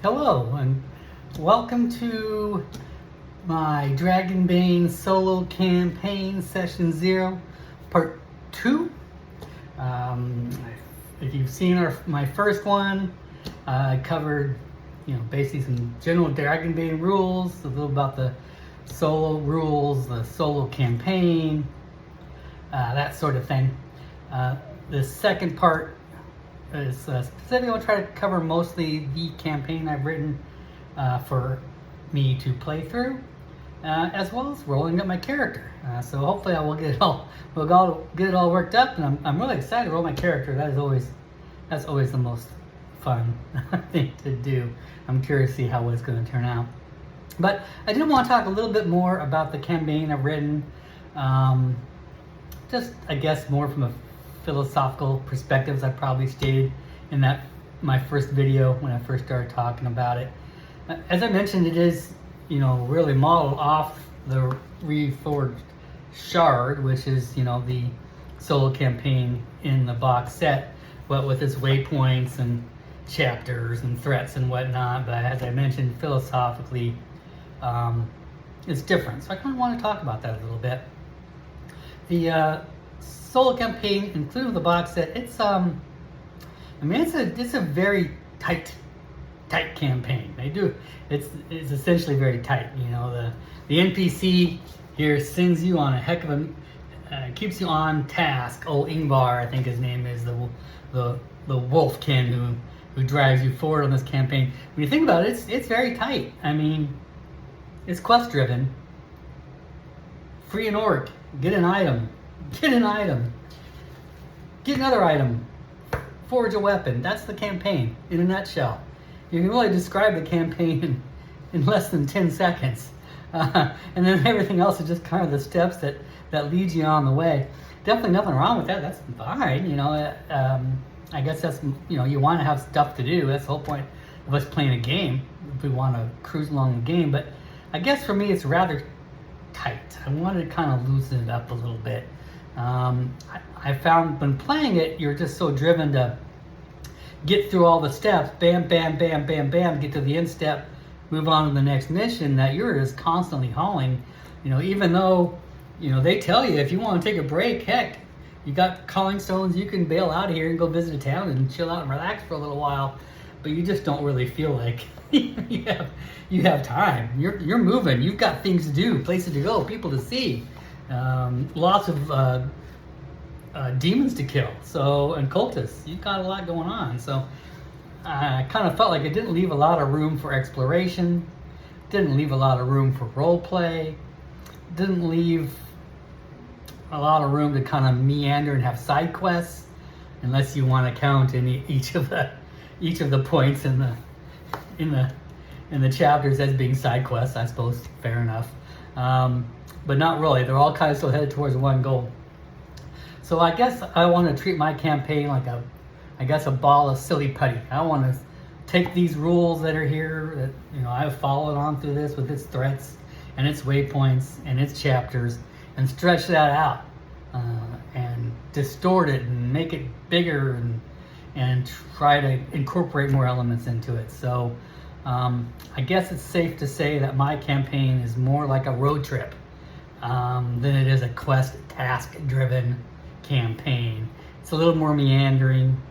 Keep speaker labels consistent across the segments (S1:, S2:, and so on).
S1: Hello and welcome to my Dragonbane solo campaign session 0, part 2. If you've seen my first one, I covered, basically some general Dragonbane rules, a little about the solo rules, the solo campaign, that sort of thing. The second part is specifically I'll try to cover mostly the campaign I've written for me to play through, as well as rolling up my character. So hopefully I will get it all worked up, and I'm really excited to roll my character. That's always the most fun thing to do. I'm curious to see how it's going to turn out. But I did want to talk a little bit more about the campaign I've written, just I guess more from a philosophical perspectives I probably stated in my first video when I first started talking about it. As I mentioned, it is really modeled off the Reforged Shard, which is the solo campaign in the box set, but with its waypoints and chapters and threats and whatnot. But as I mentioned, philosophically it's different, so I kind of want to talk about that a little bit. The solo campaign, including the box set, it's a very tight campaign. It's essentially very tight. The NPC here sends you on a heck of a keeps you on task. Old Ingvar, I think his name is, the wolfkin who drives you forward on this campaign. When you think about it, it's very tight. I mean, it's quest driven. Free an orc, get an item. Get another item. Forge a weapon. That's the campaign in a nutshell. You can really describe the campaign in less than 10 seconds. And then everything else is just kind of the steps that leads you on the way. Definitely nothing wrong with that. That's fine. I guess that's, you want to have stuff to do. That's the whole point of us playing a game, if we want to cruise along the game. But I guess for me, it's rather tight. I wanted to kind of loosen it up a little bit. I found when playing it, you're just so driven to get through all the steps, bam, bam, bam, bam, bam, get to the end step, move on to the next mission, that you're just constantly hauling. Even though, they tell you if you want to take a break, heck, you got calling stones, you can bail out of here and go visit a town and chill out and relax for a little while, but you just don't really feel like you have time. You're moving, you've got things to do, places to go, people to see. Lots of demons to kill, and cultists. You've got a lot going on, so I kind of felt like it didn't leave a lot of room for exploration, didn't leave a lot of room for role play, didn't leave a lot of room to kind of meander and have side quests, unless you want to count in each of the points in the chapters as being side quests. I suppose fair enough. But not really. They're all kind of still headed towards one goal. So I guess I want to treat my campaign like a ball of silly putty. I want to take these rules that are here that I've followed on through this with its threats and its waypoints and its chapters, and stretch that out and distort it and make it bigger and try to incorporate more elements into it. So I guess it's safe to say that my campaign is more like a road trip than it is a quest task-driven campaign. It's a little more meandering.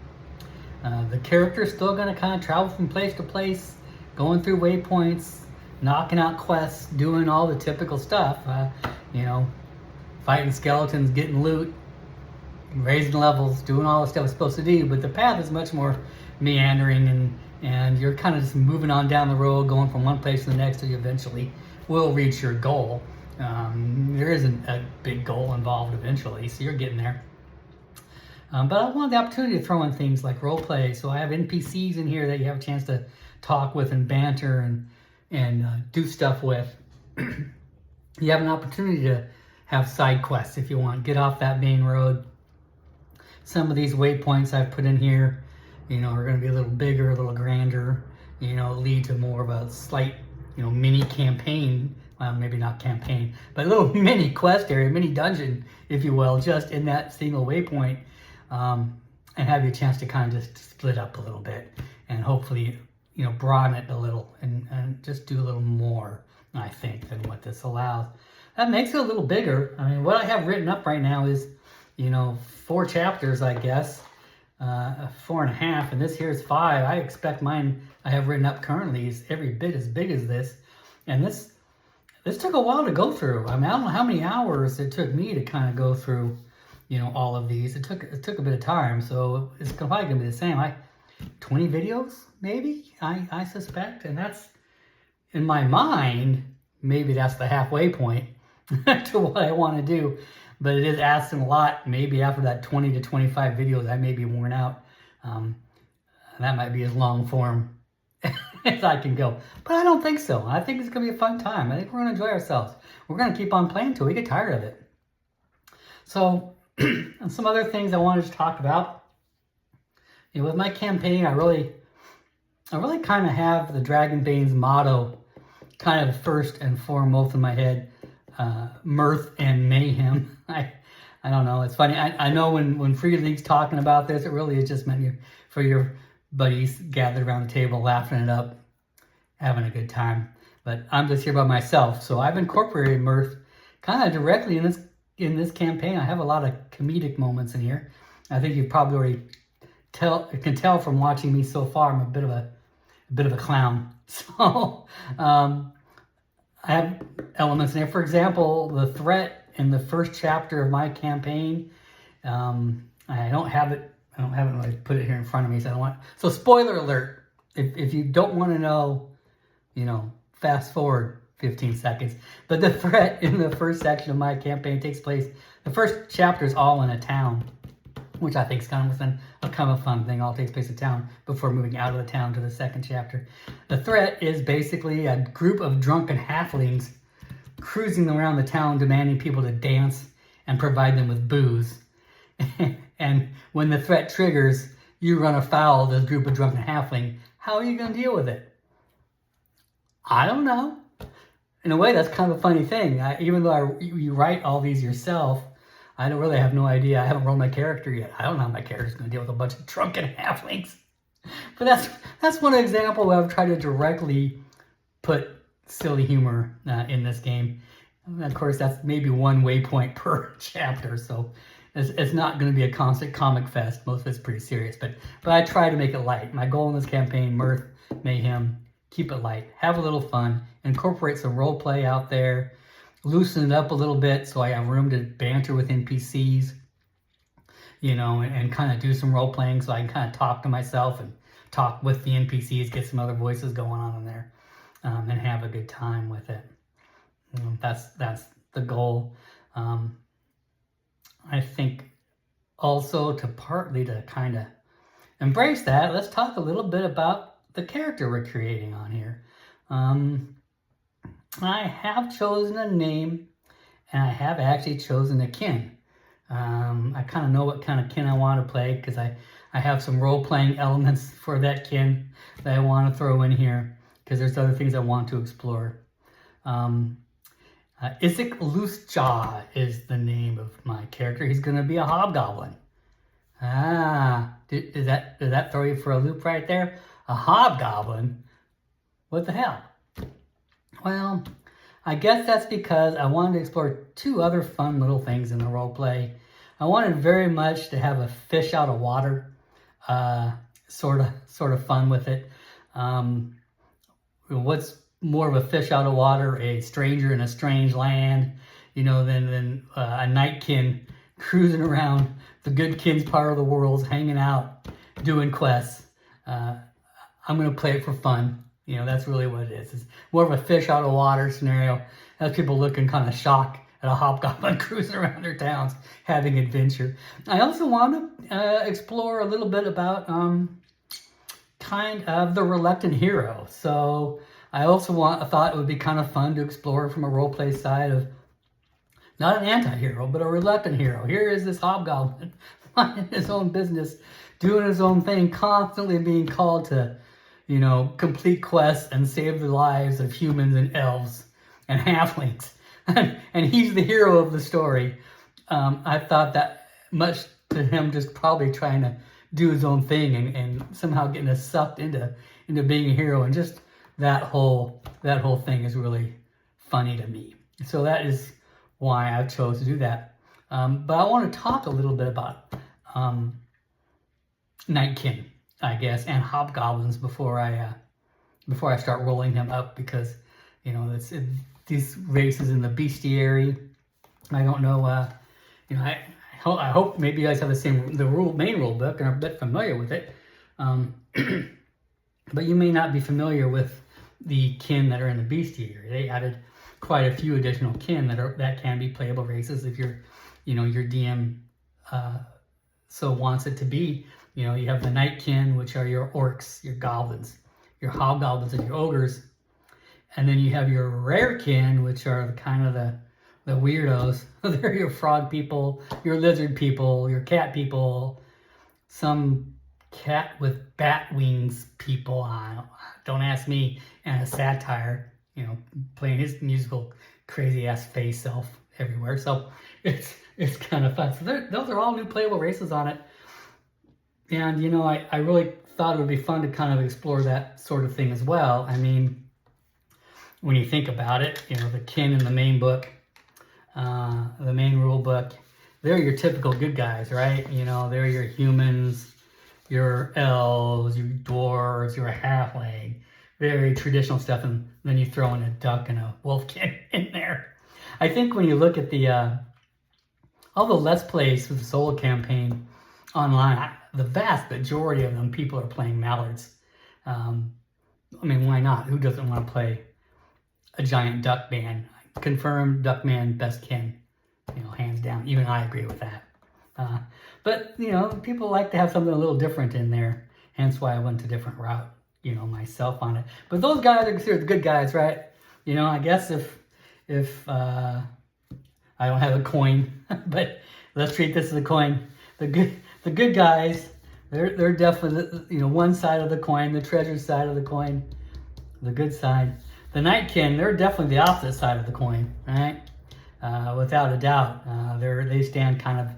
S1: The character's still going to kind of travel from place to place, going through waypoints, knocking out quests, doing all the typical stuff. Fighting skeletons, getting loot, raising levels, doing all the stuff it's supposed to do. But the path is much more meandering, and you're kind of just moving on down the road, going from one place to the next till you eventually will reach your goal. There isn't a big goal involved eventually, so you're getting there. But I wanted the opportunity to throw in things like role play. So I have NPCs in here that you have a chance to talk with and banter and do stuff with. You have an opportunity to have side quests if you want. Get off that main road. Some of these waypoints I've put in here, are going to be a little bigger, a little grander, lead to more of a slight, mini campaign. Well, maybe not campaign, but a little mini quest area, mini dungeon, if you will, just in that single waypoint, and have you a chance to kind of just split up a little bit and hopefully broaden it a little and just do a little more, I think, than what this allows. That makes it a little bigger. I mean, what I have written up right now is, 4 chapters, I guess, 4.5, and this here is 5. I expect mine I have written up currently is every bit as big as this, and this took a while to go through. I mean, I don't know how many hours it took me to kind of go through, all of these. It took a bit of time, so it's probably gonna be the same. 20 videos, maybe, I suspect, and that's, in my mind, maybe that's the halfway point to what I want to do, but it is asking a lot. Maybe after that 20 to 25 videos, I may be worn out. That might be as long form as I can go, but I don't think so. I think it's gonna be a fun time. I think we're gonna enjoy ourselves. We're gonna keep on playing till we get tired of it. So, some other things I wanted to talk about. With my campaign, I really kind of have the Dragonbane's motto kind of first and foremost in my head, mirth and mayhem. I don't know, it's funny. I know when Free League's talking about this, it really is just meant for your buddies gathered around the table, laughing it up, having a good time. But I'm just here by myself, so I've incorporated mirth kind of directly in this campaign. I have a lot of comedic moments in here. I think you've probably already can tell from watching me so far. I'm a bit of a clown. So I have elements in there. For example, the threat in the first chapter of my campaign. I don't have it when I put it here in front of me, so I don't want. So spoiler alert. If you don't want to know, fast forward 15 seconds. But the threat in the first section of my campaign takes place. The first chapter is all in a town, which I think is kind of a fun thing. All takes place in town before moving out of the town to the second chapter. The threat is basically a group of drunken halflings cruising around the town, demanding people to dance and provide them with booze. And when the threat triggers, you run afoul of this group of drunken halfling. How are you going to deal with it? I don't know. In a way, that's kind of a funny thing. Even though you write all these yourself, I don't really have no idea. I haven't rolled my character yet. I don't know how my character's going to deal with a bunch of drunken halflings. But that's one example where I've tried to directly put silly humor in this game. And of course, that's maybe one waypoint per chapter, so it's not going to be a constant comic fest. Most of it's pretty serious, but I try to make it light. My goal in this campaign, mirth, mayhem, keep it light, have a little fun, incorporate some role play out there, loosen it up a little bit so I have room to banter with NPCs, and kind of do some role playing so I can kind of talk to myself and talk with the NPCs, get some other voices going on in there, and have a good time with it. That's the goal. I think also to kind of embrace that, let's talk a little bit about the character we're creating on here. I have chosen a name, and I have actually chosen a kin. I kind of know what kind of kin I want to play because I have some role-playing elements for that kin that I want to throw in here because there's other things I want to explore. Isaac Loosejaw is the name of my character. He's going to be a hobgoblin. Did that throw you for a loop right there? A hobgoblin? What the hell? Well, I guess that's because I wanted to explore 2 other fun little things in the roleplay. I wanted very much to have a fish out of water, sort of fun with it. What's more of a fish out of water, a stranger in a strange land, than a nightkin cruising around the good kin's part of the world, hanging out, doing quests. I'm going to play it for fun. That's really what it is. It's more of a fish out of water scenario. Has people looking kind of shocked at a hobgoblin cruising around their towns, having adventure. I also want to explore a little bit about kind of the reluctant hero. So I also thought it would be kind of fun to explore from a roleplay side of not an anti-hero, but a reluctant hero. Here is this hobgoblin minding his own business, doing his own thing, constantly being called to complete quests and save the lives of humans and elves and halflings. And he's the hero of the story. I thought that much to him just probably trying to do his own thing and somehow getting us sucked into being a hero, and just that whole thing is really funny to me. So that is why I chose to do that. But I want to talk a little bit about Nightkin, I guess, and Hobgoblins before I start rolling them up, because these races in the bestiary. I don't know. I hope maybe you guys have the main rule book and are a bit familiar with it, but you may not be familiar with the kin that are in the bestiary. They added quite a few additional kin that can be playable races if your DM so wants it to be. You have the Nightkin, which are your orcs, your goblins, your hobgoblins, and your ogres, and then you have your rarekin, which are kind of the weirdos. They're your frog people, your lizard people, your cat people, some cat with bat wings people. Don't ask me. And a satire, playing his musical crazy ass face self everywhere. So it's kind of fun. So those are all new playable races on it. And I really thought it would be fun to kind of explore that sort of thing as well. I mean, when you think about it, the kin in the main book, the main rule book, they're your typical good guys, right? They're your humans, your elves, your dwarves, your halfling, very traditional stuff, and then you throw in a duck and a wolfkin in there. I think when you look at all the Let's Plays for the solo campaign online, the vast majority of them, people are playing mallards. I mean, why not? Who doesn't want to play a giant duck man? Confirmed Duckman best kin, hands down. Even I agree with that. But people like to have something a little different in there. Hence why I went a different route, myself on it. But those guys are considered the good guys, right? I guess if I don't have a coin, but let's treat this as a coin. The good guys, they're definitely one side of the coin, the treasure side of the coin, the good side. The Nightkin, they're definitely the opposite side of the coin, right? Without a doubt. They stand kind of...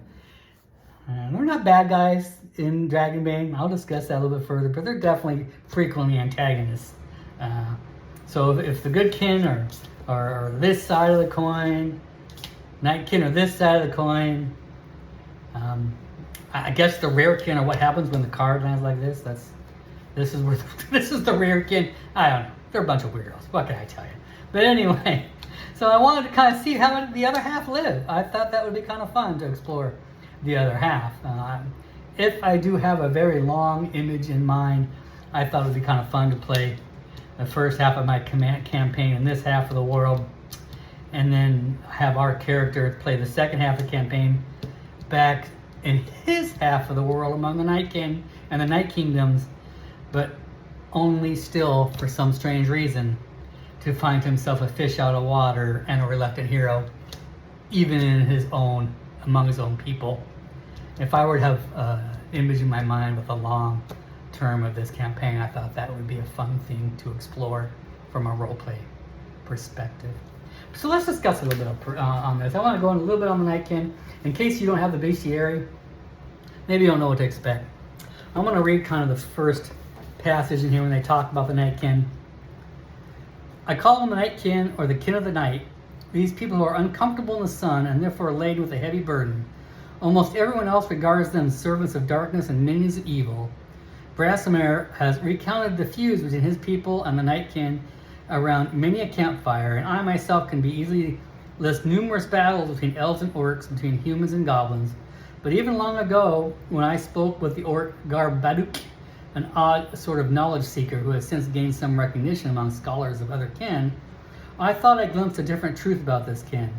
S1: they're not bad guys in Dragonbane. I'll discuss that a little bit further, but they're definitely frequently antagonists. So if the good kin are this side of the coin, Nightkin are this side of the coin, I guess the rare kin are what happens when the card lands like this. This is the rare kin. I don't know. They're a bunch of weirdos. What can I tell you? But anyway, so I wanted to kind of see how the other half live. I thought that would be kind of fun to explore the other half. If I do have a very long image in mind, I thought it would be kind of fun to play the first half of my campaign in this half of the world, and then have our character play the second half of the campaign back in his half of the world among the Night King and the Night Kingdoms, but only still, for some strange reason, to find himself a fish out of water and a reluctant hero, even among his own people. If I were to have an image in my mind with a long term of this campaign, I thought that would be a fun thing to explore from a roleplay perspective. So let's discuss a little bit on this. I want to go in a little bit on the Nightkin. In case you don't have the bestiary, maybe you don't know what to expect. I'm going to read kind of the first passage in here when they talk about the Nightkin. I call them the Nightkin, or the kin of the night. These people who are uncomfortable in the sun and therefore laden with a heavy burden. Almost everyone else regards them as servants of darkness and minions of evil. Brasimir has recounted the feuds between his people and the Nightkin around many a campfire, and I myself can be easily list numerous battles between elves and orcs, between humans and goblins. But even long ago, when I spoke with the orc Garbaduk, an odd sort of knowledge seeker who has since gained some recognition among scholars of other kin, I thought I glimpsed a different truth about this kin.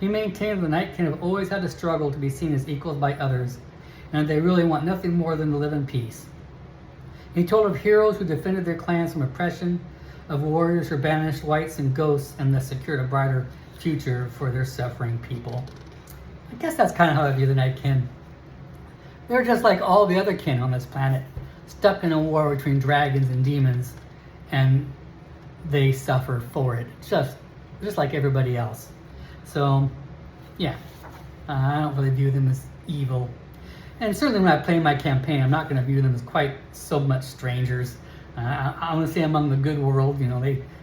S1: He maintained the Nightkin have always had to struggle to be seen as equals by others, and they really want nothing more than to live in peace. He told of heroes who defended their clans from oppression, of warriors who banished wights and ghosts and thus secured a brighter future for their suffering people. I guess that's kind of how I view the Nightkin. They're just like all the other kin on this planet, stuck in a war between dragons and demons, and they suffer for it, just like everybody else. So, yeah, I don't really view them as evil. And certainly when I play my campaign, I'm not going to view them as quite so much strangers. I want to say among the good world,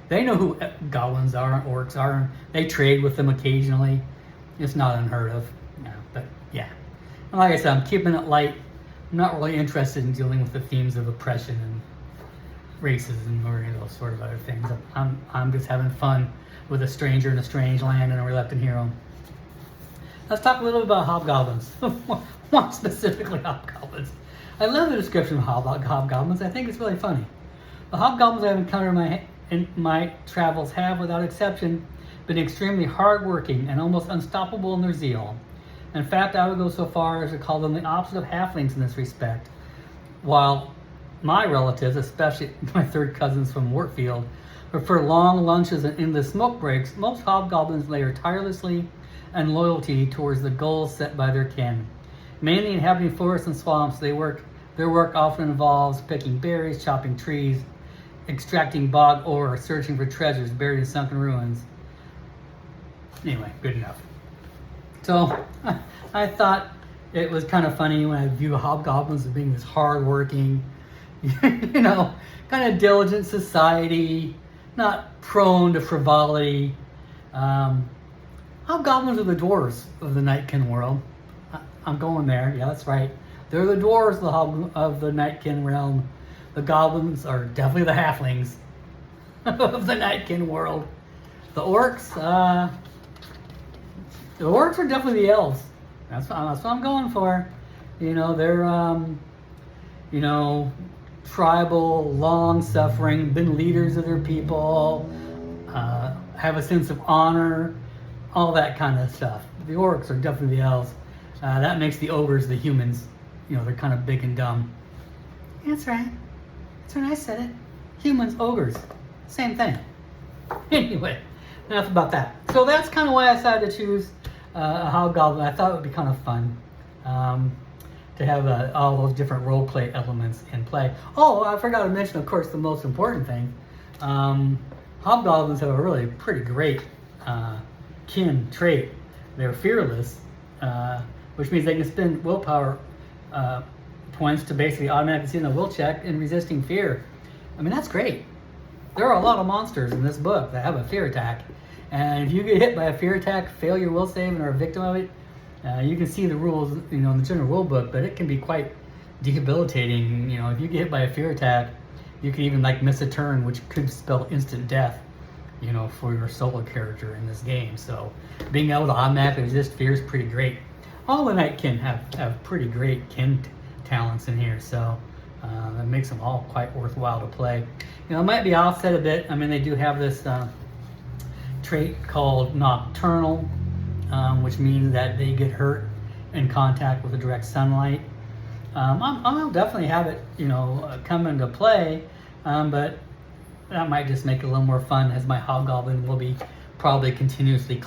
S1: they know who goblins are and orcs are, and they trade with them occasionally. It's not unheard of. But yeah. And like I said, I'm keeping it light. I'm not really interested in dealing with the themes of oppression and racism or those sort of other things. I'm just having fun with a stranger in a strange land and a reluctant hero. Let's talk a little bit about hobgoblins. More specifically, hobgoblins. I love the description of hobgoblins. I think it's really funny. The hobgoblins I've encountered in my travels have, without exception, been extremely hardworking and almost unstoppable in their zeal. In fact, I would go so far as to call them the opposite of halflings in this respect. While my relatives, especially my third cousins from Wartfield, prefer long lunches and endless smoke breaks, most hobgoblins labor tirelessly and loyalty towards the goals set by their kin. Mainly inhabiting forests and swamps, their work often involves picking berries, chopping trees, extracting bog ore, searching for treasures buried in sunken ruins. Anyway, good enough. So I thought it was kind of funny when I view hobgoblins as being this hardworking, kind of diligent society, not prone to frivolity. Hobgoblins are the dwarves of the Nightkin world. I'm going there. Yeah, that's right. They're the dwarves of the Nightkin realm. The goblins are definitely the halflings of the Nightkin world. The orcs are definitely the elves. That's what I'm going for. They're tribal, long-suffering, been leaders of their people, have a sense of honor, all that kind of stuff. The orcs are definitely the elves. That makes the ogres the humans. They're kind of big and dumb. That's right. That's when I said it. Humans, ogres, same thing. Anyway, enough about that. So that's kind of why I decided to choose a hobgoblin. I thought it would be kind of fun to have all those different role play elements in play. Oh, I forgot to mention, of course, the most important thing. Hobgoblins have a really pretty great kin trait. They're fearless, which means they can spend willpower points to basically automatically see in a will check and resisting fear. I mean, that's great. There are a lot of monsters in this book that have a fear attack, and if you get hit by a fear attack, fail your will save, and are a victim of it, you can see the rules, in the general rule book, but it can be quite debilitating. If you get hit by a fear attack, you can even miss a turn, which could spell instant death, for your solo character in this game. So being able to automatically resist fear is pretty great. All the Nightkin have pretty great kin talents in here, so that makes them all quite worthwhile to play. It might be offset a bit. I mean, they do have this trait called nocturnal, which means that they get hurt in contact with the direct sunlight. I'll definitely have it, come into play, but that might just make it a little more fun, as my hobgoblin will be probably continuously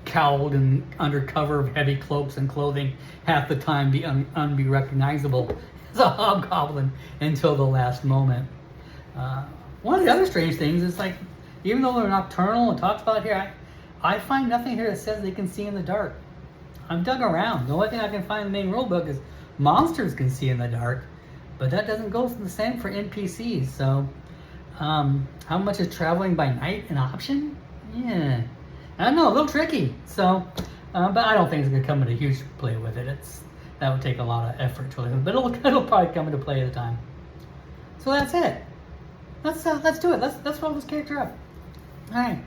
S1: cowled and under cover of heavy cloaks and clothing, half the time be unrecognizable as a hobgoblin until the last moment. One of the other strange things is even though they're nocturnal and talks about here, I find nothing here that says they can see in the dark. I've dug around. The only thing I can find in the main rulebook is monsters can see in the dark, but that doesn't go the same for NPCs. So how much is traveling by night an option? Yeah, I don't know, a little tricky. So, but I don't think it's going to come into huge play with it. That would take a lot of effort to it, but it'll probably come into play at a time. So that's it. Let's do it. Let's roll this character up. All right.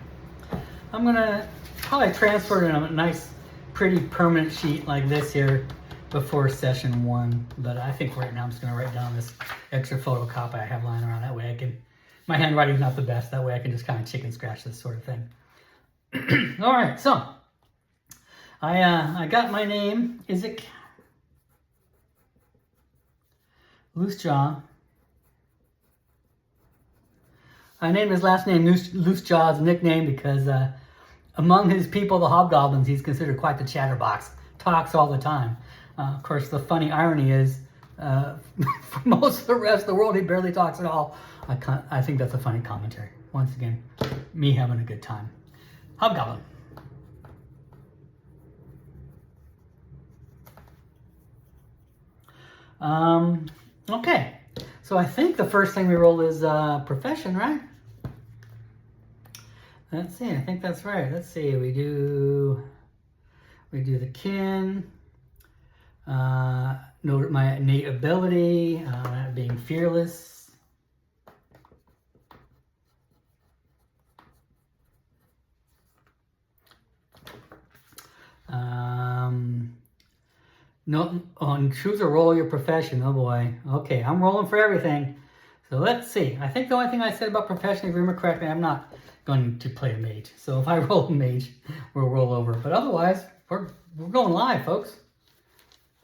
S1: I'm gonna probably transfer it in a nice, pretty permanent sheet like this here before session 1. But I think right now I'm just gonna write down this extra photocopy I have lying around. That way I can. My handwriting's not the best. That way I can just kind of chicken scratch this sort of thing. All right. So I got my name. Isaac Loosejaw. I named his last name Loosejaw's nickname because among his people, the hobgoblins, he's considered quite the chatterbox. Talks all the time. Of course, the funny irony is, for most of the rest of the world, he barely talks at all. I think that's a funny commentary. Once again, me having a good time. Hobgoblin. Okay. So I think the first thing we roll is profession, right? Let's see. I think that's right. Let's see. We do the kin. Note my innate ability, being fearless. No, choose or roll your profession. Oh boy. Okay, I'm rolling for everything. So let's see. I think the only thing I said about profession, if you remember correctly, I'm not going to play a mage. So if I roll a mage, we'll roll over. But otherwise, we're going live, folks.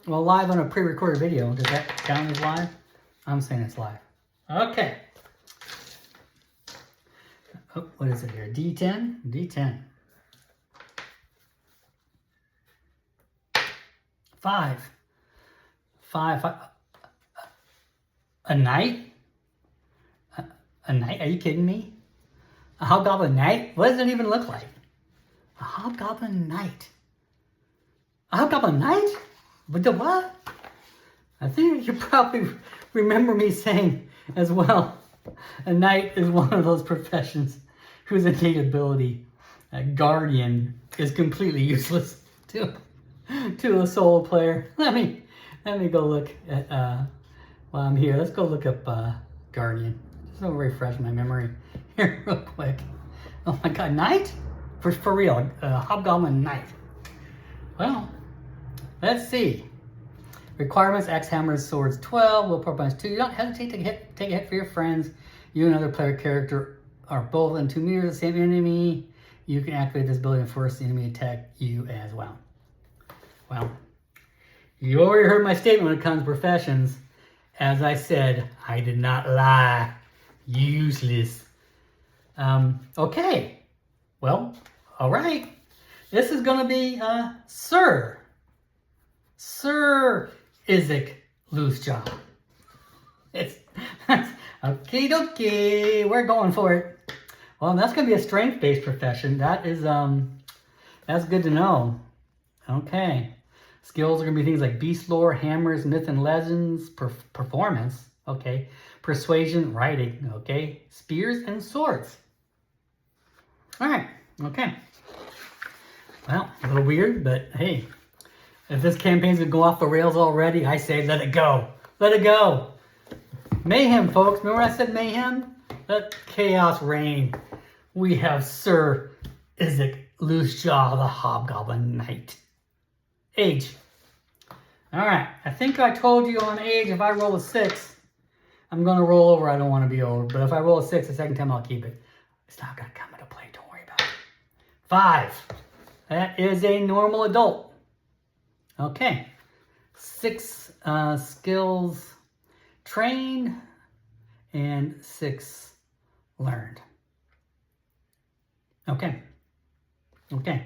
S1: Well, live on a pre-recorded video. Does that count as live? I'm saying it's live. Okay. Oh, what is it here? D10? D10. 5. A knight? A knight? Are you kidding me? A hobgoblin knight? What does it even look like? A hobgoblin knight. A hobgoblin knight? But the what? I think you probably remember me saying as well, a knight is one of those professions whose innate ability, a guardian, is completely useless to a solo player. Let me go look at while I'm here. Let's go look up guardian. Just to refresh my memory here real quick. Oh my god, knight? For real, hobgoblin knight. Well, let's see. Requirements: axe, hammers, swords 12, willpower bonus 2. You don't hesitate to take a hit for your friends. You and another player character are both in 2 meters of the same enemy. You can activate this ability and force the enemy to attack you as well. Well, you already heard my statement when it comes to professions. As I said, I did not lie. Useless. Okay. Well, all right. This is going to be Sir Isaac Loosejaw. It's okie dokie. We're going for it. Well, that's going to be a strength-based profession. That is that's good to know. Okay. Skills are going to be things like beast lore, hammers, myth and legends, performance, okay, persuasion, writing, okay, spears and swords. All right, okay. Well, a little weird, but hey, if this campaign's going to go off the rails already, I say let it go. Let it go. Mayhem, folks. Remember when I said mayhem? Let chaos reign. We have Sir Isaac Loosejaw, the Hobgoblin Knight. Age. Alright, I think I told you on age, if I roll a 6, I'm going to roll over. I don't want to be old. But if I roll a 6 the second time, I'll keep it. It's not going to come into play. Don't worry about it. 5. That is a normal adult. Okay. 6 skills trained and 6 learned. Okay. Okay.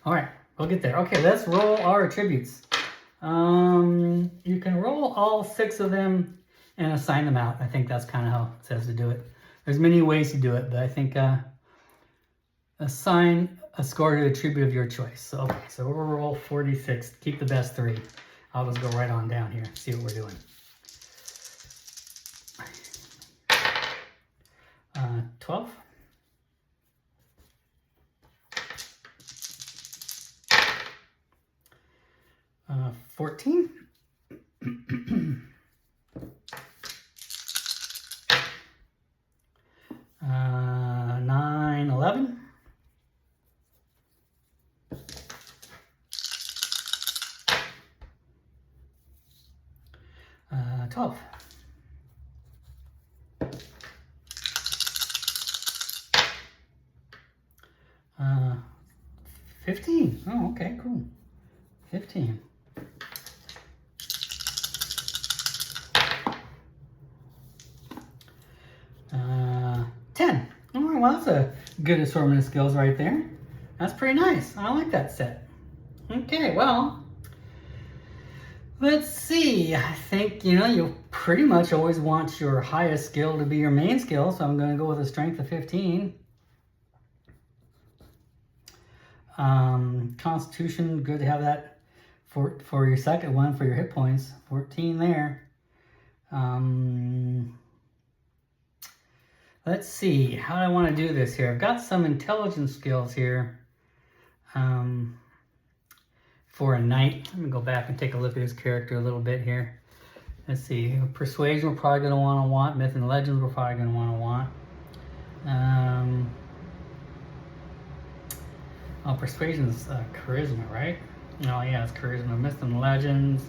S1: All right. We'll get there. Okay, let's roll our attributes. You can roll all 6 of them and assign them out. I think that's kind of how it says to do it. There's many ways to do it, but I think assign a score to the attribute of your choice. So, okay, so we'll roll 46. Keep the best 3. I'll just go right on down here, see what we're doing. 12. 14. 9, 11. 12. 15. Oh, okay, cool. 15. 10. All right, well, that's a good assortment of skills right there. That's pretty nice. I like that set. Okay, well, let's see. I think, you pretty much always want your highest skill to be your main skill, so I'm going to go with a strength of 15. Constitution, good to have that for your second one, for your hit points. 14 there. Let's see, how do I want to do this here? I've got some intelligence skills here for a knight. Let me go back and take a look at his character a little bit here. Let's see, persuasion we're probably going to want. Myth and legends we're probably going to want. Oh, persuasion is charisma, right? Oh yeah, it's charisma. Myth and legends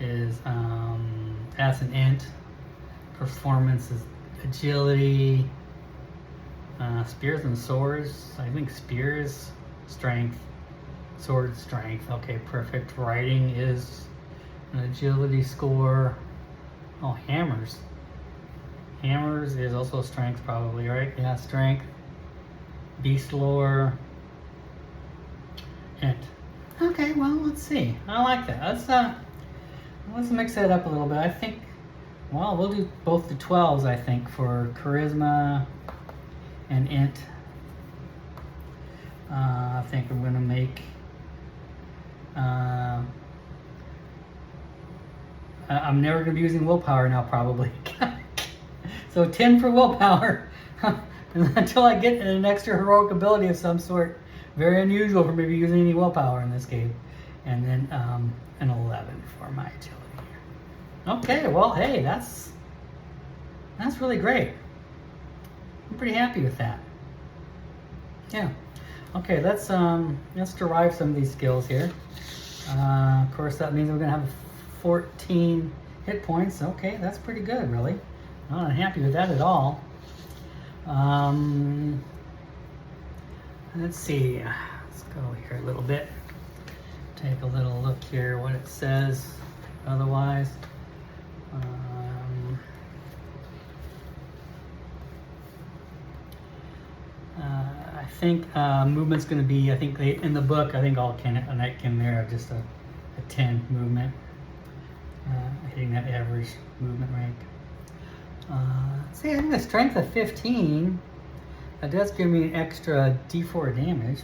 S1: is that's an int. Performance is agility. Spears and swords. I think spears, strength. Sword, strength. Okay, perfect. Writing is an agility score. Oh, hammers. Hammers is also strength, probably, right? Yeah, strength. Beast lore. Int. Okay, well, let's see. I like that. Let's mix that up a little bit. I think, well, we'll do both the 12s, I think, for charisma and int. I think I'm going to make... I'm never going to be using willpower now, probably. So 10 for willpower. Until I get an extra heroic ability of some sort. Very unusual for me to be using any willpower in this game. And then an 11 for my agility. Okay, well, hey, that's really great. I'm pretty happy with that. Yeah. Okay, let's derive some of these skills here. Of course, that means we're gonna have 14 hit points. Okay, that's pretty good, really. I'm not happy with that at all. Let's see. Let's go here a little bit. Take a little look here what it says. Otherwise, I think movement's going to be. I think in the book. I think all a knight can there have just a 10 movement, hitting that average movement rank. See, I think a strength of 15. That does give me an extra D4 damage.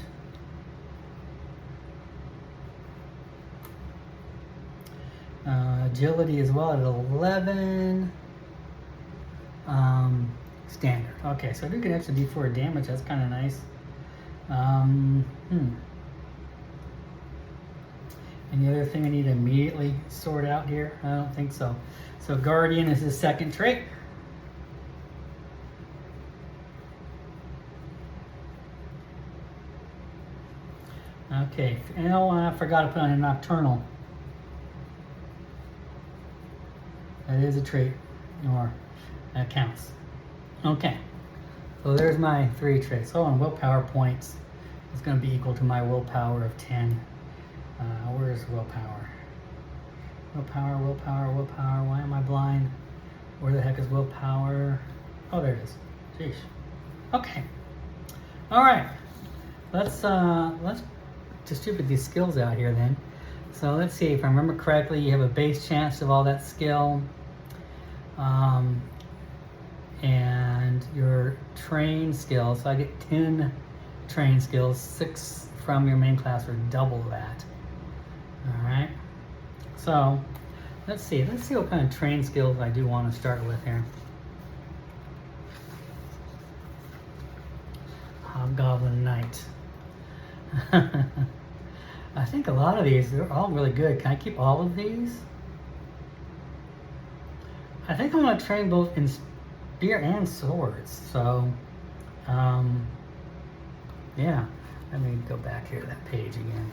S1: Agility as well at 11. Standard. Okay, so I do get extra D4 damage. That's kind of nice. Any other thing I need to immediately sort out here? I don't think so. So Guardian is his second trait. Okay, and I forgot to put on a Nocturnal. That is a trait, or that counts. Okay, so there's my 3 traits. Oh, and willpower points is going to be equal to my willpower of 10. Where's willpower? Willpower. Why am I blind? Where the heck is willpower? Oh, there it is. Sheesh. Okay. All right. Let's distribute these skills out here then. So let's see, if I remember correctly, you have a base chance of all that skill. And your train skills, so I get 10 train skills, 6 from your main class, or double that. Alright, so let's see what kind of train skills I do want to start with here. Hobgoblin Knight. I think a lot of these, they're all really good. Can I keep all of these? I think I want to train both in spear and swords. So, yeah. Let me go back here to that page again.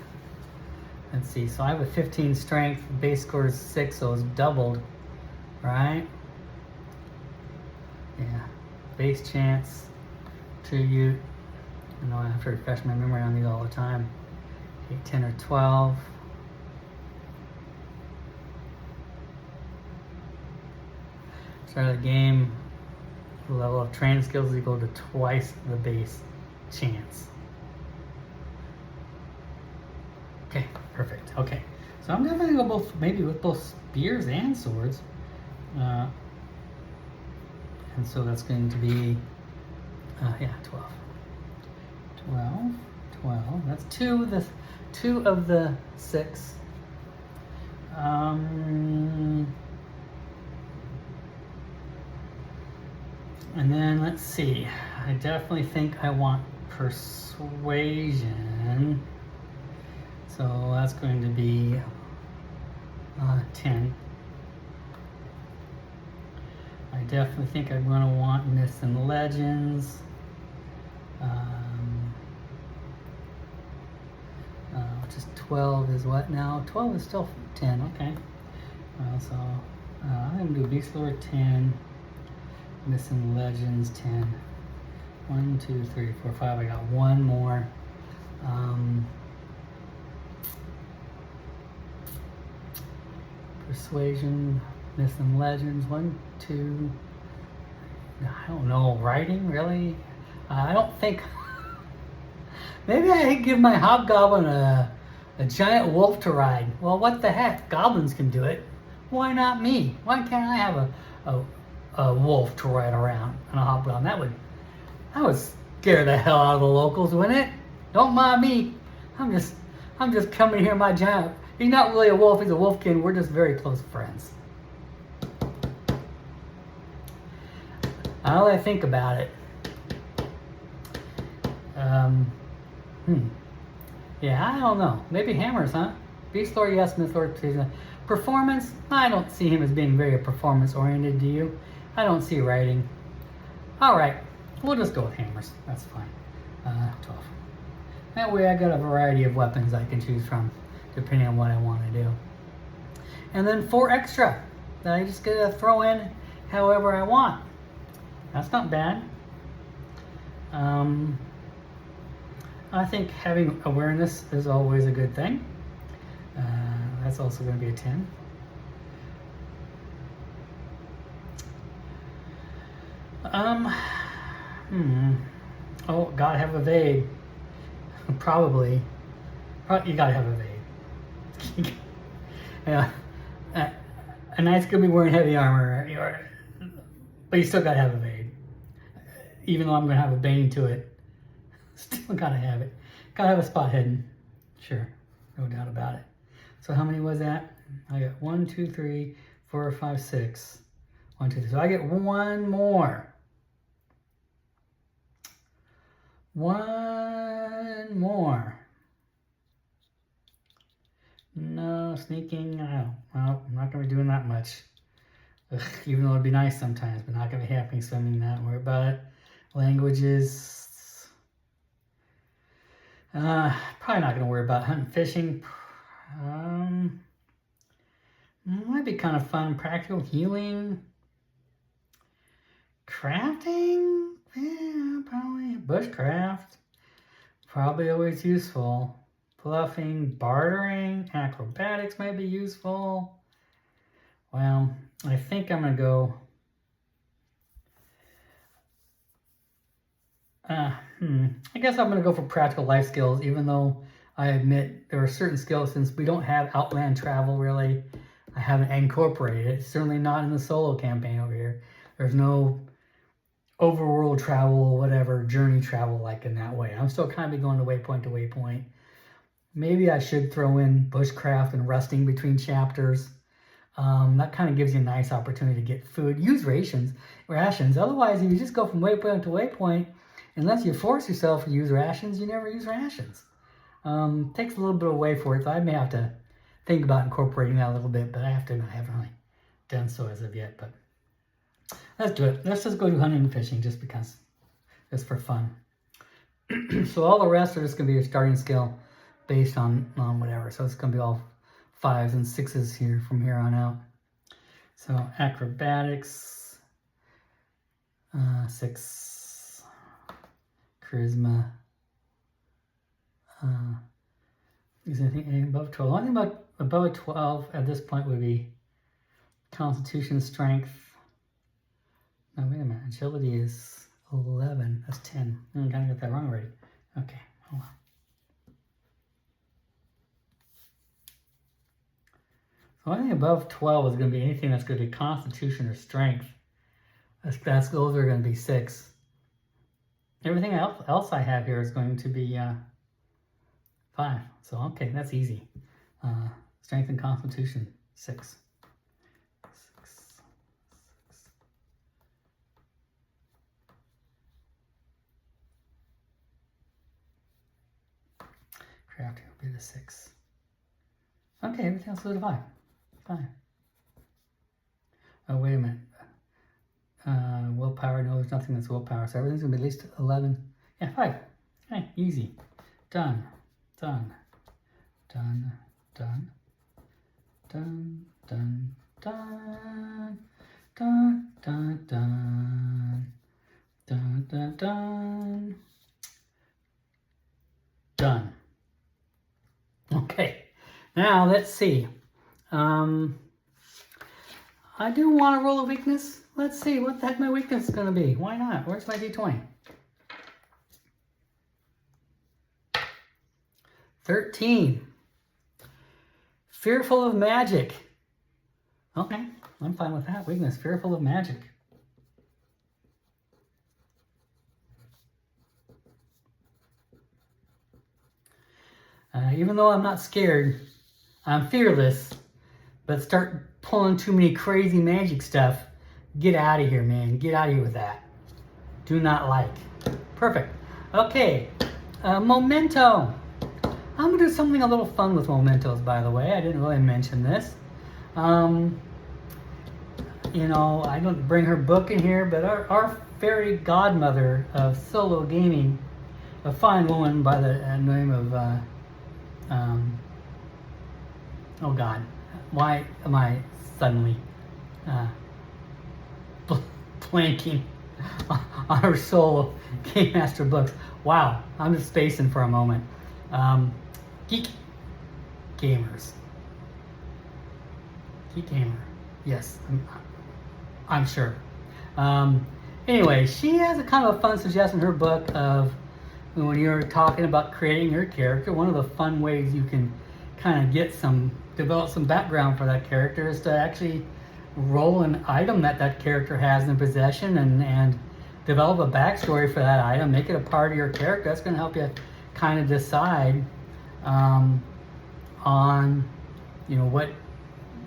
S1: Let's see. So I have a 15 strength. Base score is 6, so it's doubled, right? Yeah. Base chance, tribute. I know I have to refresh my memory on these all the time. 8, 10, or 12. Start of the game, the level of training skills is equal to twice the base chance. Okay, perfect. Okay, so I'm definitely going to go maybe with both spears and swords. And so that's going to be, yeah, 12. 12. That's two of the 6. And then let's see. I definitely think I want persuasion. So that's going to be 10. I definitely think I'm going to want myths and legends. Which is 12 is what now? 12 is still 10, okay. So I'm going to do Beast Lord 10, myths and legends 10. 1, 2, 3, 4, 5. I got one more. Persuasion, myths and legends. 1, 2. I don't know. Writing, really? I don't think. Maybe I could give my hobgoblin a giant wolf to ride. Well, what the heck? Goblins can do it. Why not me? Why can't I have a wolf to ride around on a hobgoblin? That would scare the hell out of the locals, wouldn't it? Don't mind me. I'm just coming here, my giant. He's not really a wolf. He's a wolfkin. We're just very close friends. Now that I think about it, yeah, I don't know. Maybe hammers, huh? Beast Lord, yes. Myth Lord, performance. I don't see him as being very performance oriented. Do you? I don't see writing. All right, we'll just go with hammers. That's fine. 12. That way, I got a variety of weapons I can choose from, depending on what I want to do. And then 4 extra that I just gotta throw in however I want. That's not bad. I think having awareness is always a good thing. That's also going to be a 10. Oh, gotta have evade. Probably. You gotta have evade. Yeah. A knight's gonna be wearing heavy armor, but you still gotta have evade. Even though I'm gonna have a bane to it. Still gotta have it. Gotta have a spot hidden. Sure, no doubt about it. So how many was that? I got 1, 2, 3, 4, 5, 6. 1, 2, 3. So I get one more. One more. No sneaking. Well, I'm not gonna be doing that much. Ugh, even though it'd be nice sometimes, but not gonna be happening. Swimming, not worry about it. Languages. Probably not going to worry about hunting, fishing. Might be kind of fun. Practical healing. Crafting? Yeah, probably. Bushcraft. Probably always useful. Bluffing, bartering, acrobatics might be useful. Well, I think I'm going to go... I guess I'm going to go for practical life skills, even though I admit there are certain skills, since we don't have outland travel really, I haven't incorporated it. Certainly not in the solo campaign over here. There's no overworld travel, whatever, journey travel like in that way. I'm still kind of going to waypoint to waypoint. Maybe I should throw in bushcraft and resting between chapters. That kind of gives you a nice opportunity to get food. Use rations. Otherwise, if you just go from waypoint to waypoint, unless you force yourself to use rations, you never use rations. Takes a little bit away for it, so I may have to think about incorporating that a little bit, but I have to admit I haven't really done so as of yet, but let's do it. Let's just go do hunting and fishing just because, just for fun. So all the rest are just going to be your starting skill based on whatever. So it's going to be all 5s and 6s here from here on out. So acrobatics, 6. Charisma. Is anything above 12? Only about above 12 at this point would be Constitution, Strength. No, wait a minute. Agility is 11. That's 10. I kind of got that wrong already. Okay, hold on. So anything above 12 is going to be anything that's going to be Constitution or Strength. Those are going to be 6. Everything else I have here is going to be 5. So, okay, that's easy. Strength and Constitution. 6. 6. 6. Crafty will be the 6. Okay, everything else is a 5. Fine. Oh, wait a minute. Willpower, no, there's nothing that's willpower, so everything's gonna be at least 11. Yeah, 5. Okay, easy. Done. Done. Done. Done. Done. Done. Done. Dun, dun, dun. Dun, dun, dun. Done. Okay, now let's see. I do want to roll a weakness. Let's see what the heck my weakness is going to be. Why not? Where's my D20? 13. Fearful of magic. Okay, I'm fine with that. Weakness, fearful of magic. Even though I'm not scared, I'm fearless, but start pulling too many crazy magic stuff. Get out of here, man. Get out of here with that. Do not like. Perfect. Okay, memento. I'm going to do something a little fun with mementos, by the way. I didn't really mention this. You know, I don't bring her book in here, but our fairy godmother of solo gaming, a fine woman by the name of, oh God, why am I suddenly blanking on her solo Game Master books? Wow, I'm just spacing for a moment. Geek Gamers. Geek Gamer. Yes, I'm sure. Anyway, she has a kind of a fun suggestion in her book of when you're talking about creating your character, one of the fun ways you can kind of develop some background for that character is to actually roll an item that character has in possession and develop a backstory for that item, make it a part of your character. That's going to help you kind of decide on, you know, what,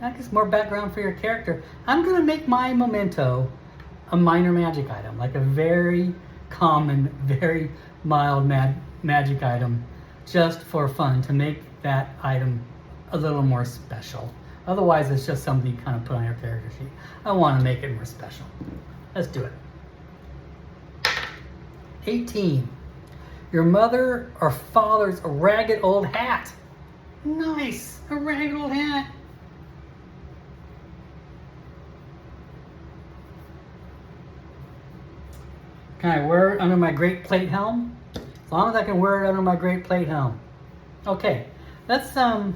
S1: I guess, more background for your character. I'm going to make my memento a minor magic item, like a very common, very mild magic item, just for fun, to make that item a little more special. Otherwise, it's just something you kind of put on your character sheet. I want to make it more special. Let's do it. 18. Your mother or father's ragged old hat. Nice, a ragged old hat. Can I wear it under my great plate helm? As long as I can wear it under my great plate helm. Okay, let's roll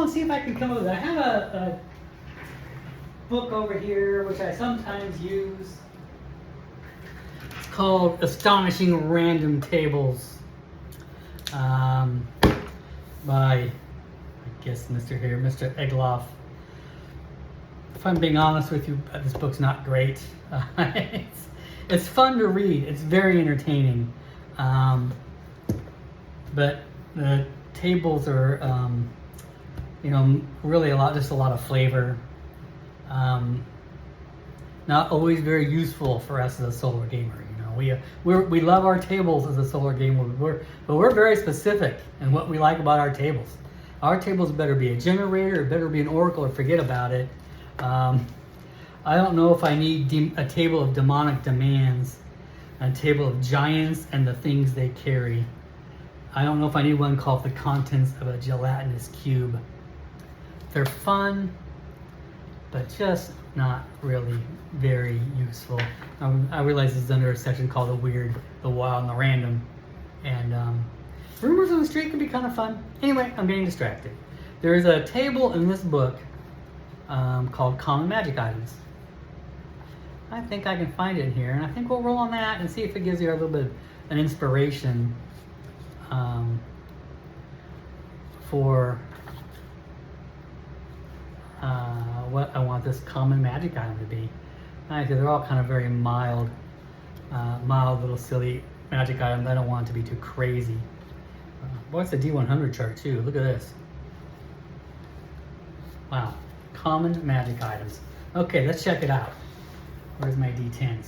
S1: and see if I can come up with it. I have a book over here which I sometimes use. It's called Astonishing Random Tables by, I guess, Mr. Egloff. If I'm being honest with you, this book's not great. It's fun to read. It's very entertaining. But the tables are, you know, really just a lot of flavor. Not always very useful for us as a solo gamer. You know, we love our tables as a solo gamer, but we're very specific in what we like about our tables. Our tables better be a generator, it better be an oracle, or forget about it. I don't know if I need a table of demonic demands, a table of giants and the things they carry. I don't know if I need one called the contents of a gelatinous cube. They're fun, but just not really very useful. I realize this is under a section called the weird, the wild, and the random. And rumors on the street can be kind of fun. Anyway, I'm getting distracted. There is a table in this book called Common Magic Items. I think I can find it in here, and I think we'll roll on that and see if it gives you a little bit of an inspiration for what I want this common magic item to be. Because they're all kind of very mild little silly magic items. I don't want it to be too crazy. Boy, it's a D100 chart too. Look at this. Wow. Common magic items. Okay, let's check it out. Where's my D10s?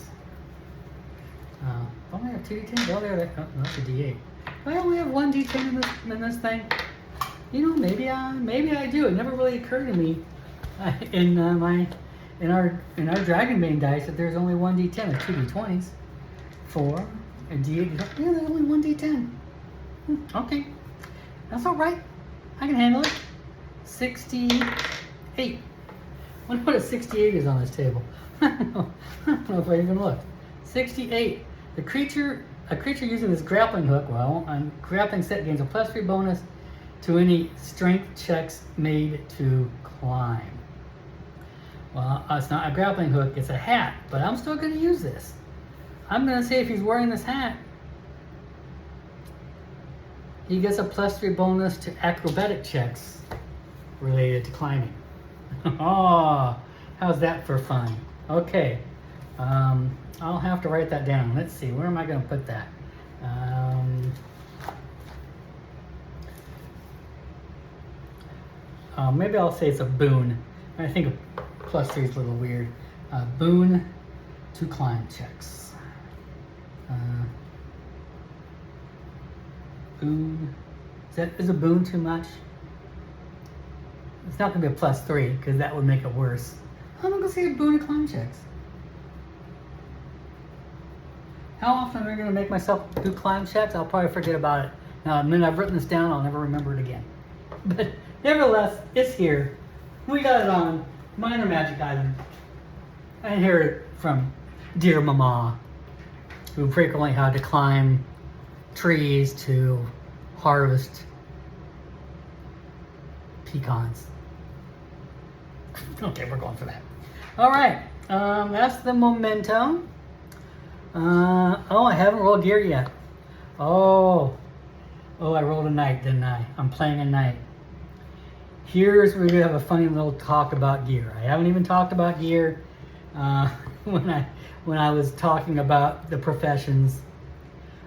S1: Oh, I have 2 D10s? Oh, there. Oh, that's a D8. I only have 1 D10 in this thing. You know, maybe I do. It never really occurred to me in our Dragonbane dice that there's only 1 D10 or 2 D20s. 4, a D8. Yeah, there's only 1 D10. Okay, that's all right. I can handle it. 68. I wonder what a 68 is on this table. I don't know if I even looked. 68. A creature using this grappling hook, well, on grappling set gains a +3 bonus to any strength checks made to climb. Well, it's not a grappling hook, it's a hat, but I'm still going to use this. I'm going to say if he's wearing this hat, he gets a +3 bonus to acrobatic checks related to climbing. Oh, how's that for fun? Okay, I'll have to write that down. Let's see, where am I going to put that? Maybe I'll say it's a boon. I think a +3 is a little weird. Boon to climb checks. Boon. Is a boon too much? It's not going to be a +3 because that would make it worse. I'm going to say a boon to climb checks. How often am I going to make myself do climb checks? I'll probably forget about it. Now, the minute I've written this down, I'll never remember it again. But nevertheless, it's here. We got it on. Minor magic item. I inherited it from dear Mama, who frequently had to climb trees to harvest pecans. Okay, we're going for that. All right, that's the memento. Oh, I haven't rolled gear yet. Oh, I rolled a knight, didn't I? I'm playing a knight. Here's where we have a funny little talk about gear. I haven't even talked about gear when I was talking about the professions,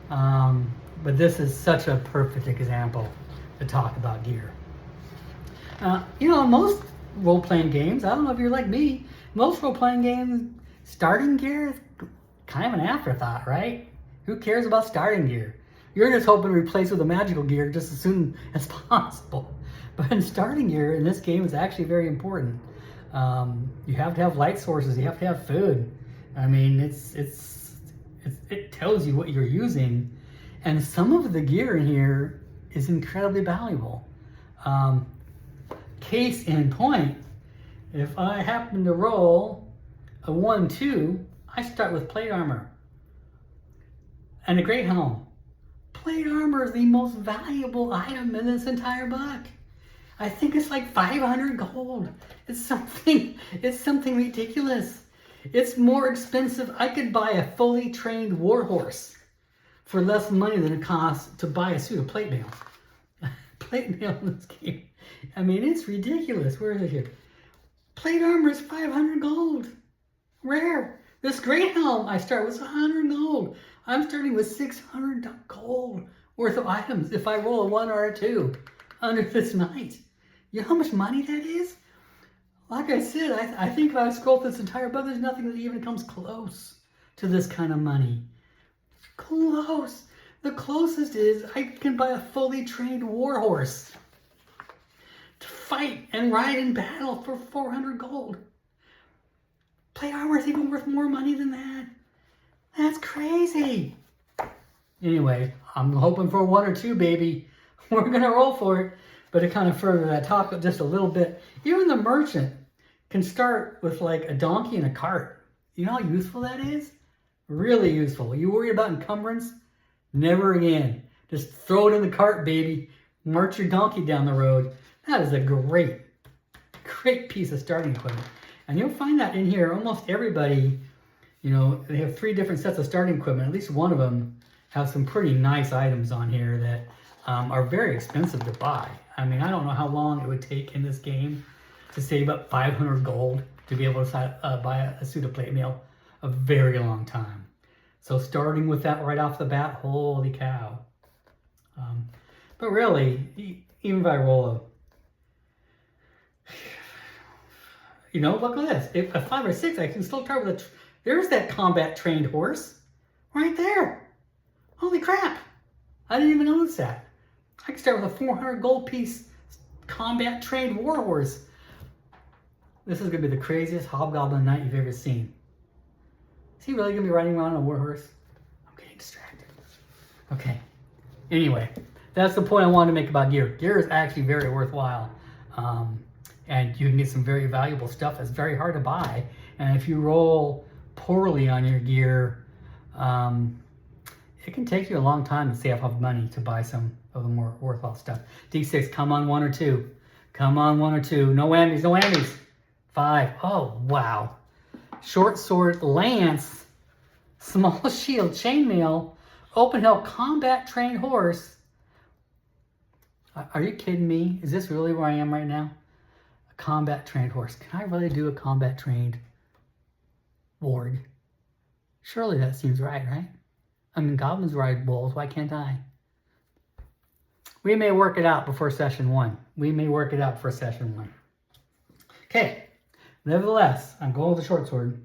S1: but this is such a perfect example to talk about gear. You know, most role-playing games, I don't know if you're like me, most role-playing games, starting gear is kind of an afterthought, right? Who cares about starting gear? You're just hoping to replace with a magical gear just as soon as possible. But in starting gear in this game is actually very important. You have to have light sources. You have to have food. I mean, it tells you what you're using, and some of the gear in here is incredibly valuable. Case in point, if I happen to roll a 1-2, I start with plate armor and a great helm. Plate armor is the most valuable item in this entire book. I think it's like 500 gold. It's something ridiculous. It's more expensive. I could buy a fully trained warhorse for less money than it costs to buy a suit of plate mail. Plate mail in this game. I mean, it's ridiculous. Where is it here? Plate armor is 500 gold. Rare. This great helm I start with 100 gold. I'm starting with 600 gold worth of items if I roll a 1 or a 2 under this knight. You know how much money that is? Like I said, I think if I scroll through this entire book, there's nothing that even comes close to this kind of money. Close. The closest is I can buy a fully trained warhorse to fight and ride in battle for 400 gold. Plate armor is even worth more money than that. That's crazy. Anyway, I'm hoping for a 1 or 2, baby. We're going to roll for it. But to kind of further that talk just a little bit, even the merchant can start with like a donkey and a cart. You know how useful that is? Really useful. You worry about encumbrance? Never again. Just throw it in the cart, baby. March your donkey down the road. That is a great piece of starting equipment. And you'll find that in here, almost everybody, you know, they have 3 different sets of starting equipment. At least one of them have some pretty nice items on here that are very expensive to buy. I mean, I don't know how long it would take in this game to save up 500 gold to be able to buy a suit of plate mail. A very long time. So starting with that right off the bat, holy cow. But really, even if I roll you know, look at this. If a 5 or 6, I can still start with there's that combat trained horse right there. Holy crap. I didn't even notice that. I can start with a 400 gold piece combat trained war horse. This is going to be the craziest hobgoblin knight you've ever seen. Is he really going to be riding around on a war horse? I'm getting distracted. Okay. Anyway, that's the point I wanted to make about gear. Gear is actually very worthwhile. And you can get some very valuable stuff that's very hard to buy. And if you roll poorly on your gear, it can take you a long time to save up money to buy some of the more worthwhile stuff. D6, come on 1 or 2. Come on 1 or 2. No whammies, no whammies. 5. Oh, wow. Short sword, lance, small shield, chainmail, open hill, combat trained horse. Are you kidding me? Is this really where I am right now? A combat trained horse. Can I really do a combat trained warg? Surely that seems right, right? I mean, goblins ride wolves. Why can't I? We may work it out before session 1. We may work it out before session 1. Okay. Nevertheless, I'm going with the short sword.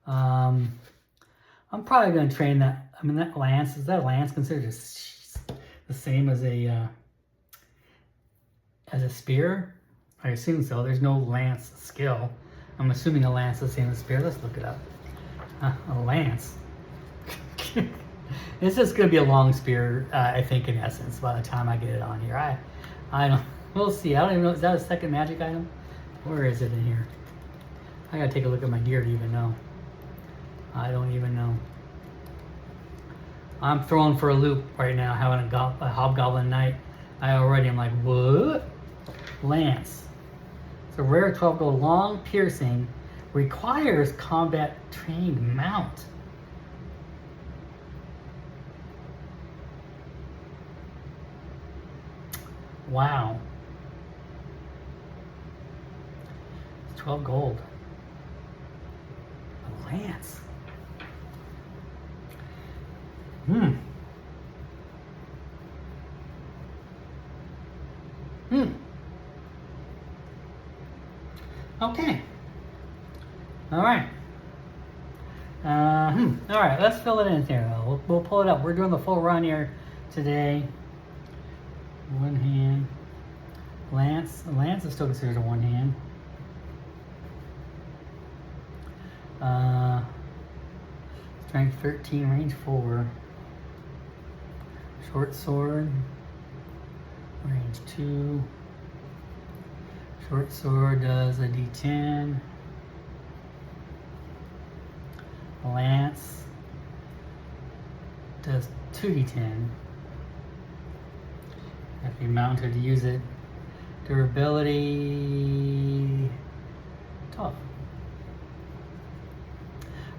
S1: I'm probably going to train that. I mean, that lance, is that lance considered the same as a spear? I assume so. There's no lance skill. I'm assuming a lance is the same as a spear. Let's look it up. A lance. It's just going to be a long spear, I think, in essence, by the time I get it on here. I don't, we'll see. I don't even know. Is that a second magic item? Where is it in here? I got to take a look at my gear to even know. I don't even know. I'm thrown for a loop right now, having a hobgoblin knight. I already am like, what? Lance. It's a rare 12 gold long piercing. Requires combat trained mount. Wow. It's 12 gold. A lance. Okay. All right. All right, let's fill it in here. We'll pull it up. We're doing the full run here today. One hand. Lance. Lance is still considered a one hand. Strength 13, range 4. Short sword. Range 2. Short sword does a D10. Lance does 2d10. Have to be mounted to use it. Durability 12.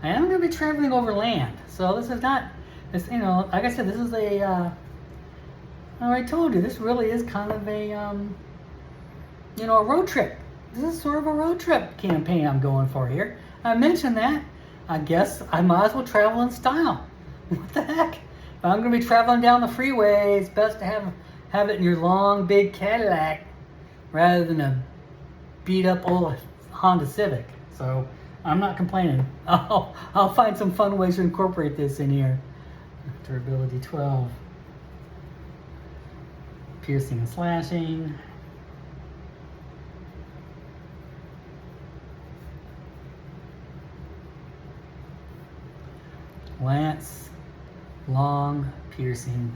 S1: I am going to be traveling over land, so this is not, this, you know, like I said, this is a, I told you, this really is kind of a, you know, a road trip. This is sort of a road trip campaign I'm going for here. I mentioned that. I guess I might as well travel in style. What the heck? If I'm going to be traveling down the freeway, it's best to have it in your long, big Cadillac rather than a beat-up old Honda Civic. So I'm not complaining. I'll find some fun ways to incorporate this in here. Durability 12. Piercing and slashing. Lance, long, piercing.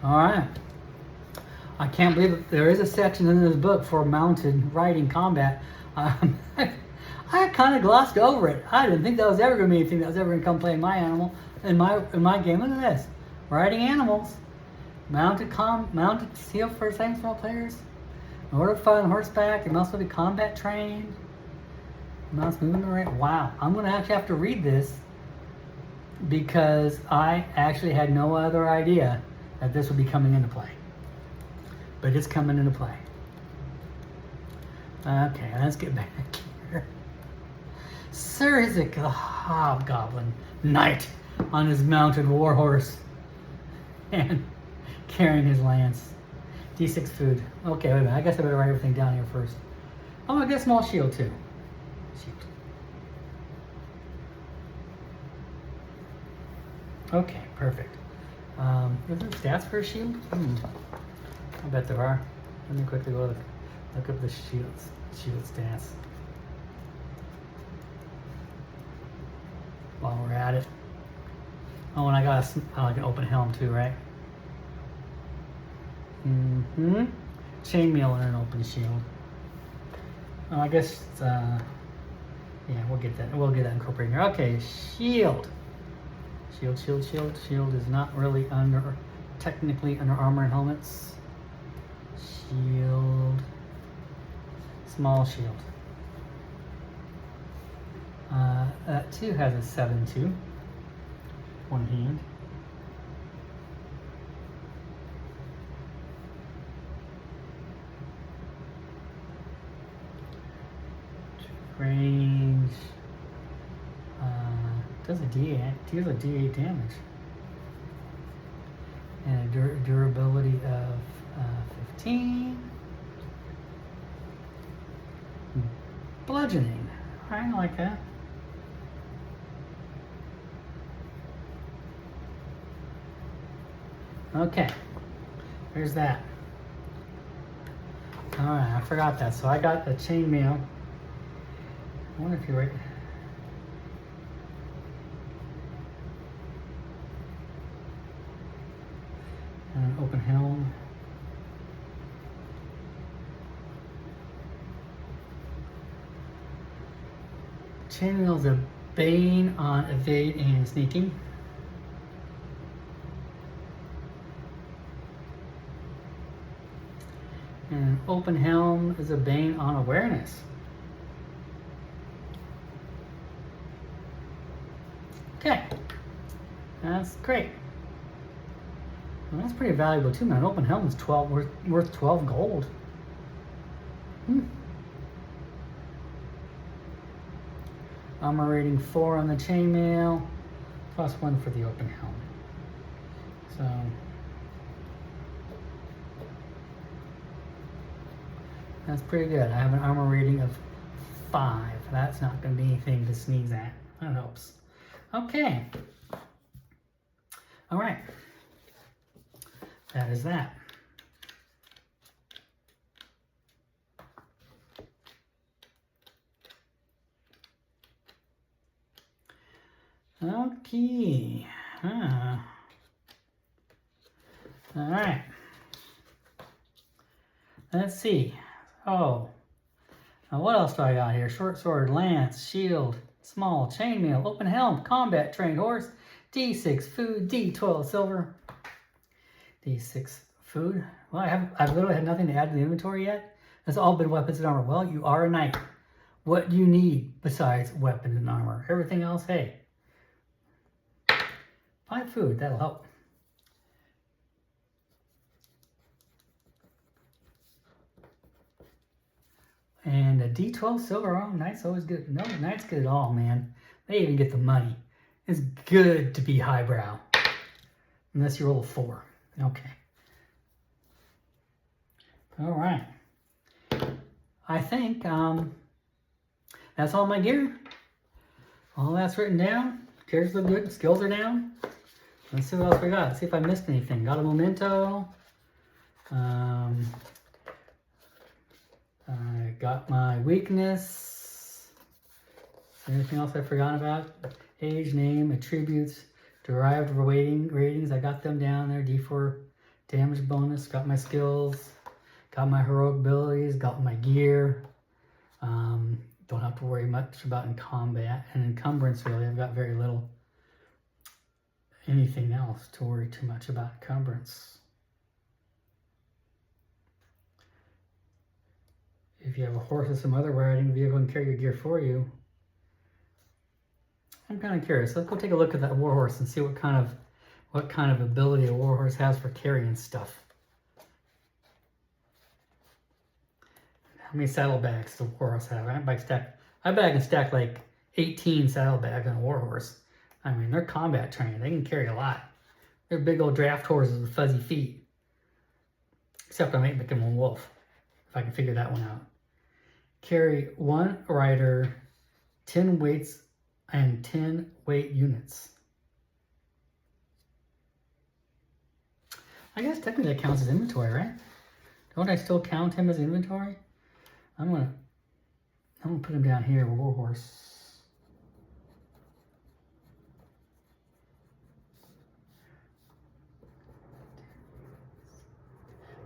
S1: All right. I can't believe it. There is a section in this book for mounted riding combat. I kind of glossed over it. I didn't think that was ever going to be anything that was ever going to come play in my animal in my game. Look at this, riding animals. Mounted seal for things for all players. In order to fight on horseback, they must be combat trained. Must move in the right. Wow, I'm going to actually have to read this because I actually had no other idea that this would be coming into play. But it's coming into play. Okay, let's get back here. Sir Isaac the Hobgoblin Knight on his mounted warhorse and carrying his lance. D6 food. Okay, wait a minute. I guess I better write everything down here first. Oh, I get a small shield too. Shield. Okay, perfect. Is there stats for a shield? I bet there are. Let me quickly go look up the shield stats. While we're at it. Oh, and I got like an open helm too, right? Chainmail and an open shield. Oh, I guess yeah, we'll get that incorporated here. Okay, shield. Shield is not really technically under armor and helmets. Shield. Small shield. That too has a 7-2. One hand. Range. Does a deals a D8 damage. And a durability of 15. Bludgeoning. I like that. Okay. There's that. Alright, I forgot that. So I got a chainmail. I wonder if you're right. And an open helm. Chainmail is a bane on evade and sneaking. And an open helm is a bane on awareness. Okay, that's great. Well, that's pretty valuable too, man. An open helm is worth 12 gold. Armor rating 4 on the chainmail, plus 1 for the open helm. So that's pretty good. I have an armor rating of 5. That's not going to be anything to sneeze at. That helps. Okay. All right. That is that. Okay. All right. Let's see. Oh. Now what else do I got here? Short sword, lance, shield, small, chainmail, open helm, combat trained horse, D6 food, D12 silver, D6 food. Well, I've literally had nothing to add to the inventory yet. That's all been weapons and armor. Well, you are a knight. What do you need besides weapons and armor? Everything else, hey. 5 food, that'll help. And a D12 silver. Oh, knight's always good. No, knight's good at all, man. They even get the money. It's good to be highbrow. Unless you roll a 4. Okay. All right. I think that's all my gear. All that's written down. Gears look good. Skills are down. Let's see what else we got. See if I missed anything. Got a memento. I got my weakness. Anything else I forgot about? Age, name, attributes, derived ratings. I got them down there. D4 damage bonus. Got my skills. Got my heroic abilities. Got my gear. Don't have to worry much about in combat. And encumbrance, really, I've got very little anything else to worry too much about encumbrance. If you have a horse or some other riding vehicle and carry your gear for you. I'm kind of curious. Let's go take a look at that warhorse and see what kind of ability a warhorse has for carrying stuff. How many saddlebags does a warhorse have? I bet I can stack like 18 saddlebags on a warhorse. I mean, they're combat trained. They can carry a lot. They're big old draft horses with fuzzy feet. Except I might make them a wolf, if I can figure that one out. Carry 1 rider, 10 weights, and 10 weight units. I guess technically that counts as inventory, right? Don't I still count him as inventory? I'm gonna put him down here, warhorse.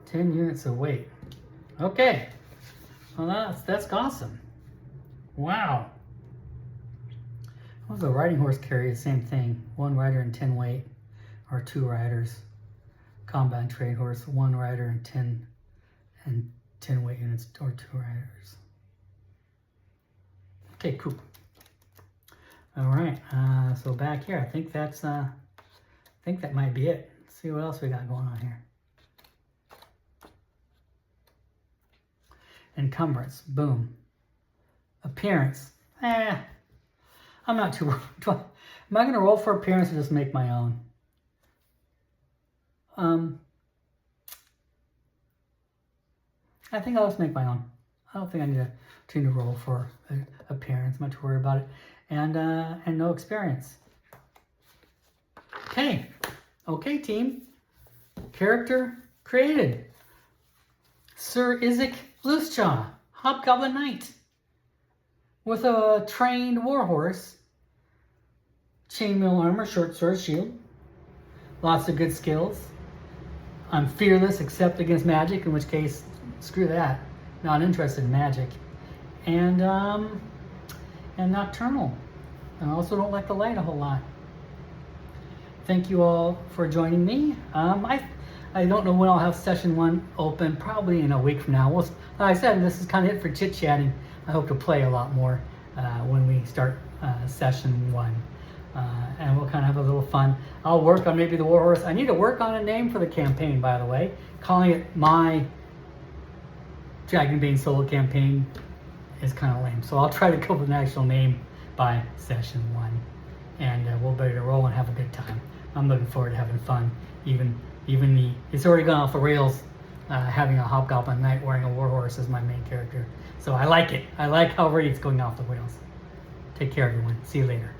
S1: 10 units of weight. Okay. Well, that's awesome. Wow. Well, the riding horse carry the same thing. 1 rider and 10 weight, or 2 riders. Combat trade horse, 1 rider and 10 weight units, or 2 riders. Okay, cool. All right. So back here, I think that's I think that might be it. Let's see what else we got going on here. Encumbrance, boom. Appearance, I'm not too. Am I going to roll for appearance or just make my own? I think I'll just make my own. I don't think I need to roll for appearance. I'm not too worried about it, and no experience. Okay, team. Character created. Sir Isaac Loosejaw, Hobgoblin Knight, with a trained warhorse, chainmail armor, short sword, shield, lots of good skills. I'm fearless except against magic, in which case, screw that. Not interested in magic. And nocturnal. And I also don't like the light a whole lot. Thank you all for joining me. I don't know when I'll have session 1 open, probably in a week from now. Like I said, this is kind of it for chit-chatting. I hope to play a lot more when we start session 1. And we'll kind of have a little fun. I'll work on maybe the warhorse. I need to work on a name for the campaign, by the way. Calling it my Dragonbane solo campaign is kind of lame. So I'll try to come up with an actual name by session 1. And we'll be ready to roll and have a good time. I'm looking forward to having fun. It's already gone off the rails, having a Hobgoblin Knight wearing a warhorse as my main character. So I like it. I like how already it's going off the rails. Take care, everyone. See you later.